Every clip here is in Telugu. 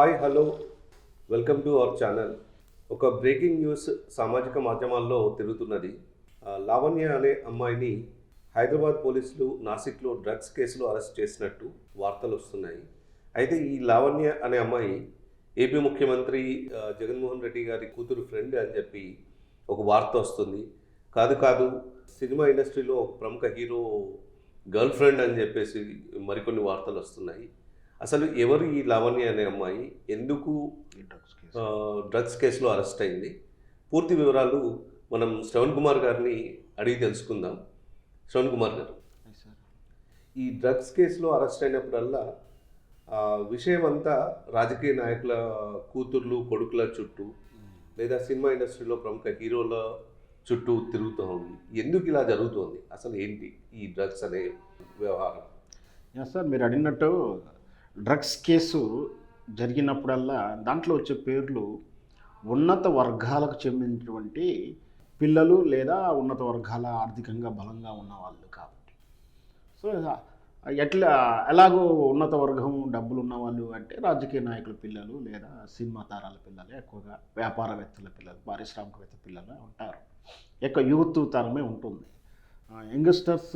Hi hello welcome to our channel. ఒక బ్రేకింగ్ న్యూస్ సామాజిక మాధ్యమాల్లో తిరుగుతున్నది. లావణ్య అనే అమ్మాయిని హైదరాబాద్ పోలీసులు నాసిక్లో డ్రగ్స్ కేసులో అరెస్ట్ చేసినట్టు వార్తలు వస్తున్నాయి. అయితే ఈ లావణ్య అనే అమ్మాయి ఏపీ ముఖ్యమంత్రి జగన్మోహన్ రెడ్డి గారి కూతురు ఫ్రెండ్ అని చెప్పి ఒక వార్త వస్తుంది. కాదు సినిమా ఇండస్ట్రీలో ఒక ప్రముఖ హీరో గర్ల్ ఫ్రెండ్ అని చెప్పేసి మరికొన్ని వార్తలు వస్తున్నాయి. అసలు ఎవరు ఈ లావణ్య అనే అమ్మాయి, ఎందుకు డ్రగ్స్ కేసులో అరెస్ట్ అయింది? పూర్తి వివరాలు మనం శ్రవణ్ కుమార్ గారిని అడిగి తెలుసుకుందాం. శ్రవణ్ కుమార్ గారు, ఈ డ్రగ్స్ కేసులో అరెస్ట్ అయినప్పుడల్లా విషయం అంతా రాజకీయ నాయకుల కూతుర్లు కొడుకుల చుట్టూ లేదా సినిమా ఇండస్ట్రీలో ప్రముఖ హీరోల చుట్టూ తిరుగుతూ ఉంది. ఎందుకు ఇలా జరుగుతోంది? అసలు ఏంటి ఈ డ్రగ్స్ అనే వ్యవహారం? సార్, మీరు అడిగినట్టు డ్రగ్స్ కేసు జరిగినప్పుడల్లా దాంట్లో వచ్చే పేర్లు ఉన్నత వర్గాలకు చెందినటువంటి పిల్లలు లేదా ఉన్నత వర్గాల ఆర్థికంగా బలంగా ఉన్నవాళ్ళు కాబట్టి. సో ఎలాగో ఉన్నత వర్గం డబ్బులు ఉన్నవాళ్ళు అంటే రాజకీయ నాయకుల పిల్లలు లేదా సినిమా తారాల పిల్లలు, ఎక్కువగా వ్యాపారవేత్తల పిల్లలు, పారిశ్రామికవేత్త పిల్లలు ఉంటారు. ఎక్కువ యూత్ తరమే ఉంటుంది. యంగ్స్టర్స్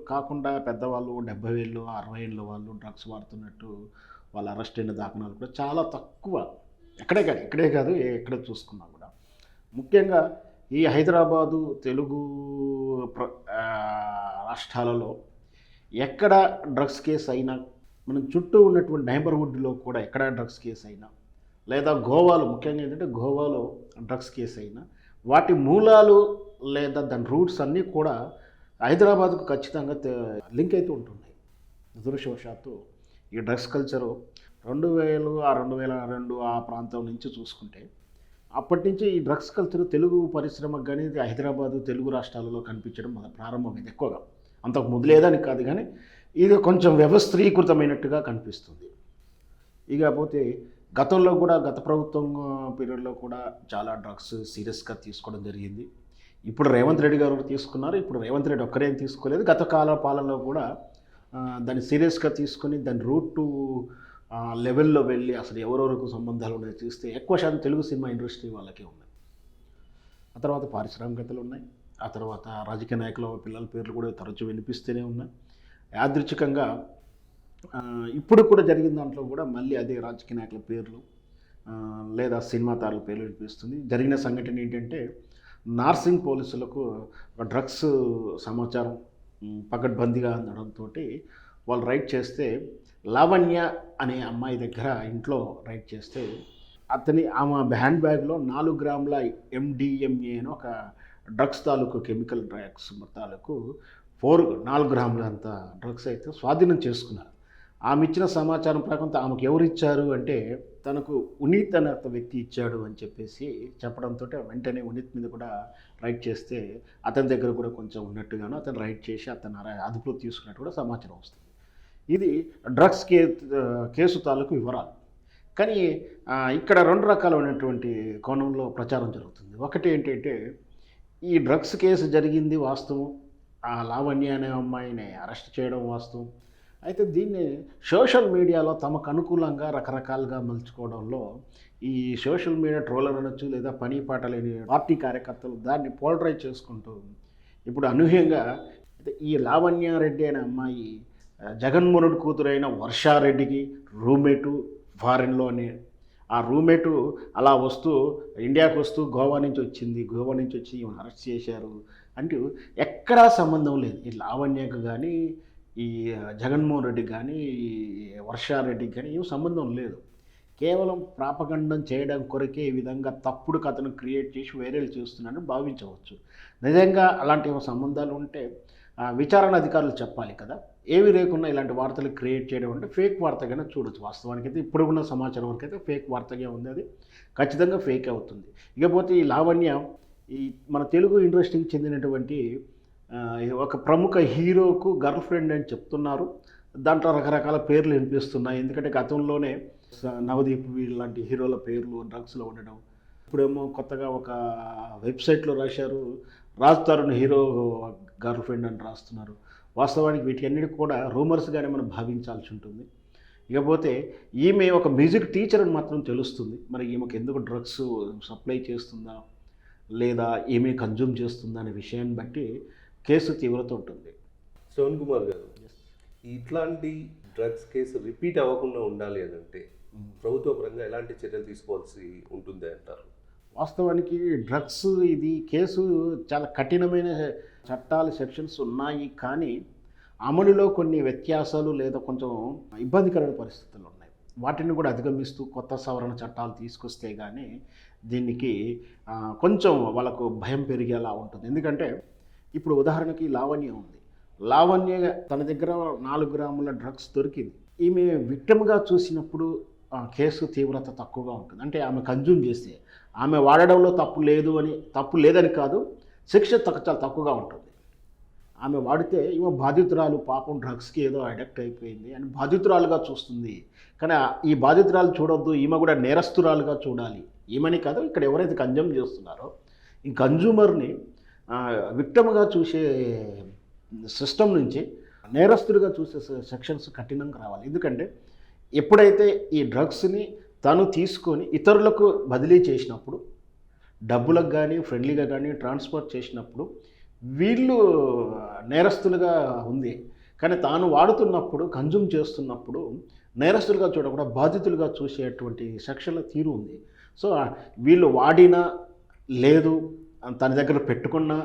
కాకుండా పెద్దవాళ్ళు 70 ఏళ్ళు 60 ఏళ్ళ వాళ్ళు డ్రగ్స్ వాడుతున్నట్టు వాళ్ళు అరెస్ట్ అయిన దాఖనాలు కూడా చాలా తక్కువ. ఇక్కడే కాదు ఎక్కడ చూసుకున్నా కూడా. ముఖ్యంగా ఈ హైదరాబాదు తెలుగు రాష్ట్రాలలో ఎక్కడ డ్రగ్స్ కేసు అయినా, మనం చుట్టూ ఉన్నటువంటి నైబర్హుడ్లో కూడా ఎక్కడ డ్రగ్స్ కేసు అయినా, లేదా గోవాలో, ముఖ్యంగా ఏంటంటే గోవాలో డ్రగ్స్ కేసు అయినా, వాటి మూలాలు లేదా దాని రూట్స్ అన్నీ కూడా హైదరాబాద్కు ఖచ్చితంగా లింక్ అయితే ఉంటున్నాయి. దురదృష్టవశాత్తు ఈ డ్రగ్స్ కల్చరు 2000 2002 ఆ ప్రాంతం నుంచి చూసుకుంటే అప్పటి నుంచి ఈ డ్రగ్స్ కల్చర్ తెలుగు పరిశ్రమకు కానీ హైదరాబాదు తెలుగు రాష్ట్రాలలో కనిపించడం ప్రారంభమైంది. ఎక్కువగా అంతకు మొదలేదని కాదు, కానీ ఇది కొంచెం వ్యవస్థీకృతమైనట్టుగా కనిపిస్తుంది. ఇకపోతే గతంలో కూడా గత ప్రభుత్వం పీరియడ్లో కూడా చాలా డ్రగ్స్ సీరియస్గా తీసుకోవడం జరిగింది. ఇప్పుడు రేవంత్ రెడ్డి గారు తీసుకున్నారు. ఇప్పుడు రేవంత్ రెడ్డి ఒక్కరేం తీసుకోలేదు. గత కాల పాలనలో కూడా దాన్ని సీరియస్గా తీసుకొని దాని రూట్ లెవెల్లో వెళ్ళి అసలు ఎవరెవరికి సంబంధాలు ఉన్నాయో చూస్తే ఎక్కువ శాతం తెలుగు సినిమా ఇండస్ట్రీ వాళ్ళకే ఉన్నాయి. ఆ తర్వాత పారిశ్రామికతలు ఉన్నాయి. ఆ తర్వాత రాజకీయ నాయకుల పిల్లల పేర్లు కూడా తరచూ వినిపిస్తూనే ఉన్నాయి. యాదృచ్ఛికంగా ఇప్పుడు కూడా జరిగిన దాంట్లో కూడా మళ్ళీ అదే రాజకీయ నాయకుల పేర్లు లేదా సినిమా తారల పేర్లు వినిపిస్తుంది. జరిగిన సంఘటన ఏంటంటే, నార్సింగ్ పోలీసులకు డ్రగ్స్ సమాచారం పకడ్బందీగా అందడంతో వాళ్ళు రైడ్ చేస్తే, లావణ్య అనే అమ్మాయి దగ్గర ఇంట్లో రైడ్ చేస్తే ఆమె హ్యాండ్ బ్యాగ్లో 4 గ్రాముల MDMA అని ఒక డ్రగ్స్ తాలూకు కెమికల్ డ్రగ్స్ తాలూకు 4 గ్రాముల అంత డ్రగ్స్ అయితే స్వాధీనం చేసుకున్నారు. ఆమె ఇచ్చిన సమాచారం ప్రకారం ఆమెకు ఎవరు ఇచ్చారు అంటే, తనకు ఉనీత్ అనే వ్యక్తి ఇచ్చాడు అని చెప్పేసి చెప్పడంతో వెంటనే ఉనీత్ మీద కూడా రైడ్ చేస్తే అతని దగ్గర కూడా కొంచెం ఉన్నట్టుగాను అతను రైడ్ చేసి అతను అదుపులో తీసుకున్నట్టు కూడా సమాచారం వస్తుంది. ఇది డ్రగ్స్ కేసు తాలూకు వివరాలు. కానీ ఇక్కడ 2 రకాలైనటువంటి కోణంలో ప్రచారం జరుగుతుంది. ఒకటి ఏంటంటే, ఈ డ్రగ్స్ కేసు జరిగింది వాస్తవం, ఆ లావణ్య అనే అమ్మాయిని అరెస్ట్ చేయడం వాస్తవం. అయితే దీన్ని సోషల్ మీడియాలో తమకు అనుకూలంగా రకరకాలుగా మలుచుకోవడంలో ఈ సోషల్ మీడియా ట్రోలర్ అనొచ్చు లేదా పని పాట లేని పార్టీ కార్యకర్తలు దాన్ని పోలరైజ్ చేసుకుంటూ ఇప్పుడు అనూహ్యంగా ఈ లావణ్యారెడ్డి అనే అమ్మాయి జగన్మోహన్ కూతురైన వర్షారెడ్డికి రూమ్మేటు ఫారెన్లోనే. ఆ రూమ్మేటు అలా వస్తూ ఇండియాకు వస్తూ గోవా నుంచి వచ్చి ఈమెను అరెస్ట్ చేశారు అంటూ ఎక్కడా సంబంధం లేదు. ఈ లావణ్యకు కానీ ఈ జగన్మోహన్ రెడ్డి కానీ వర్షారెడ్డికి కానీ ఏం సంబంధం లేదు. కేవలం ప్రాపగండం చేయడం కొరకే ఈ విధంగా తప్పుడు కథను క్రియేట్ చేసి వైరల్ చేస్తున్నారని భావించవచ్చు. నిజంగా అలాంటి సంబంధాలు ఉంటే విచారణ అధికారులు చెప్పాలి కదా. ఏవి లేకుండా ఇలాంటి వార్తలు క్రియేట్ చేయడం అంటే ఫేక్ వార్తగానే చూడొచ్చు. వాస్తవానికి అయితే ఇప్పుడు ఉన్న సమాచారం వరకు అయితే ఫేక్ వార్తగా ఉంది. అది ఖచ్చితంగా ఫేక్ అవుతుంది. ఇకపోతే ఈ లావణ్య ఈ మన తెలుగు ఇండస్ట్రీకి చెందినటువంటి ఒక ప్రముఖ హీరోకు గర్ల్ ఫ్రెండ్ అని చెప్తున్నారు. దాంట్లో రకరకాల పేర్లు వినిపిస్తున్నాయి. ఎందుకంటే గతంలోనే నవదీప్ లాంటి హీరోల పేర్లు డ్రగ్స్లో ఉండడం, ఇప్పుడేమో కొత్తగా ఒక వెబ్సైట్లో రాశారు Raj Tarun hero girl friend అని రాస్తున్నారు. వాస్తవానికి వీటి అన్నిటి కూడా రూమర్స్గానే మనం భావించాల్సి ఉంటుంది. ఇకపోతే ఈమె ఒక మ్యూజిక్ టీచర్ అని మాత్రం తెలుస్తుంది. మరి ఈమెకు ఎందుకు డ్రగ్స్ సప్లై చేస్తుందా లేదా ఈమె కన్జ్యూమ్ చేస్తుందా అనే విషయాన్ని బట్టి కేసు తీవ్రత ఉంటుంది. శ్రవణ్ కుమార్ గారు, ఇట్లాంటి డ్రగ్స్ కేసు రిపీట్ అవ్వకుండా ఉండాలి అని అంటే ప్రభుత్వ పరంగా ఎలాంటి చర్యలు తీసుకోవాల్సి ఉంటుంది అంటారు? వాస్తవానికి డ్రగ్స్ ఇది కేసు చాలా కఠినమైన చట్టాలు సెక్షన్స్ ఉన్నాయి, కానీ అమలులో కొన్ని వ్యత్యాసాలు లేదా కొంచెం ఇబ్బందికరమైన పరిస్థితులు ఉన్నాయి. వాటిని కూడా అధిగమిస్తూ కొత్త సవరణ చట్టాలు తీసుకొస్తే కానీ దీనికి కొంచెం వాళ్ళకు భయం పెరిగేలా ఉంటుంది. ఎందుకంటే ఇప్పుడు ఉదాహరణకి లావణ్య ఉంది. లావణ్య తన దగ్గర 4 గ్రాముల డ్రగ్స్ దొరికింది. ఈమె విక్టిమ్గా చూసినప్పుడు కేసు తీవ్రత తక్కువగా ఉంటుంది. అంటే ఆమె కన్జ్యూమ్ చేస్తే ఆమె వాడడంలో తప్పు లేదని కాదు, శిక్ష చాలా తక్కువగా ఉంటుంది. ఆమె వాడితే ఈమె బాధితురాలు, పాపం డ్రగ్స్కి ఏదో అడిక్ట్ అయిపోయింది అని బాధితురాలుగా చూస్తుంది. కానీ ఈ బాధితురాలు చూడొద్దు, ఈమె కూడా నేరస్తురాలుగా చూడాలి. ఈమెని కాదు, ఇక్కడ ఎవరైతే కన్జ్యూమ్ చేస్తున్నారో ఈ కన్జ్యూమర్ని విక్టిమ్గా చూసే సిస్టమ్ నుంచి నేరస్తుడిగా చూసే సెక్షన్స్ కఠినంగా రావాలి. ఎందుకంటే ఎప్పుడైతే ఈ డ్రగ్స్ని తను తీసుకొని ఇతరులకు బదిలీ చేసినప్పుడు, డబ్బులకు కానీ ఫ్రెండ్లీగా కానీ ట్రాన్స్పోర్ట్ చేసినప్పుడు వీళ్ళు నేరస్తులుగా ఉంది. కానీ తాను వాడుతున్నప్పుడు, కన్జ్యూమ్ చేస్తున్నప్పుడు నేరస్తులుగా చూడకుండా బాధితులుగా చూసేటువంటి సెక్షన్ల తీరు ఉంది. సో వీళ్ళు వాడినా లేదు, తన దగ్గర పెట్టుకున్నా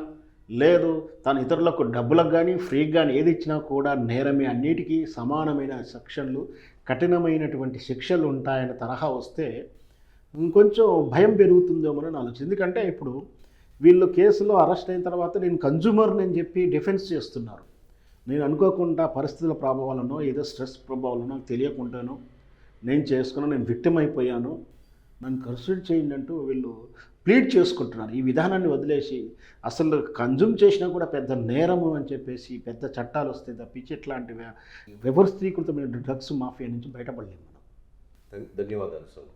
లేదు, తను ఇతరులకు డబ్బులకు కానీ ఫ్రీకి కానీ ఏది ఇచ్చినా కూడా నేరమే. అన్నిటికీ సమానమైన సెక్షన్లు, కఠినమైనటువంటి శిక్షలు ఉంటాయని తరహా వస్తే ఇంకొంచెం భయం పెరుగుతుందేమో అని ఆలోచన. ఎందుకంటే ఇప్పుడు వీళ్ళు కేసులో అరెస్ట్ అయిన తర్వాత నేను కన్జ్యూమర్ని అని చెప్పి డిఫెన్స్ చేస్తున్నారు. నేను అనుకోకుండా పరిస్థితుల ప్రభావాలనో ఏదో స్ట్రెస్ ప్రభావాలనో తెలియకుండానో నేను చేసుకున్నా, నేను విక్టిమ్ అయిపోయాను, నన్ను కన్సిడర్ చేయండి అంటూ వీళ్ళు ప్లీడ్ చేసుకుంటున్నారు. ఈ విధానాన్ని వదిలేసి అసలు కన్జ్యూమ్ చేసినా కూడా పెద్ద నేరము అని చెప్పేసి పెద్ద చట్టాలు వస్తే తప్పించి ఇట్లాంటి వ్యవస్థీకృతమైన డ్రగ్స్ మాఫియా నుంచి బయటపడలేము మనం. ధన్యవాదాలు సార్.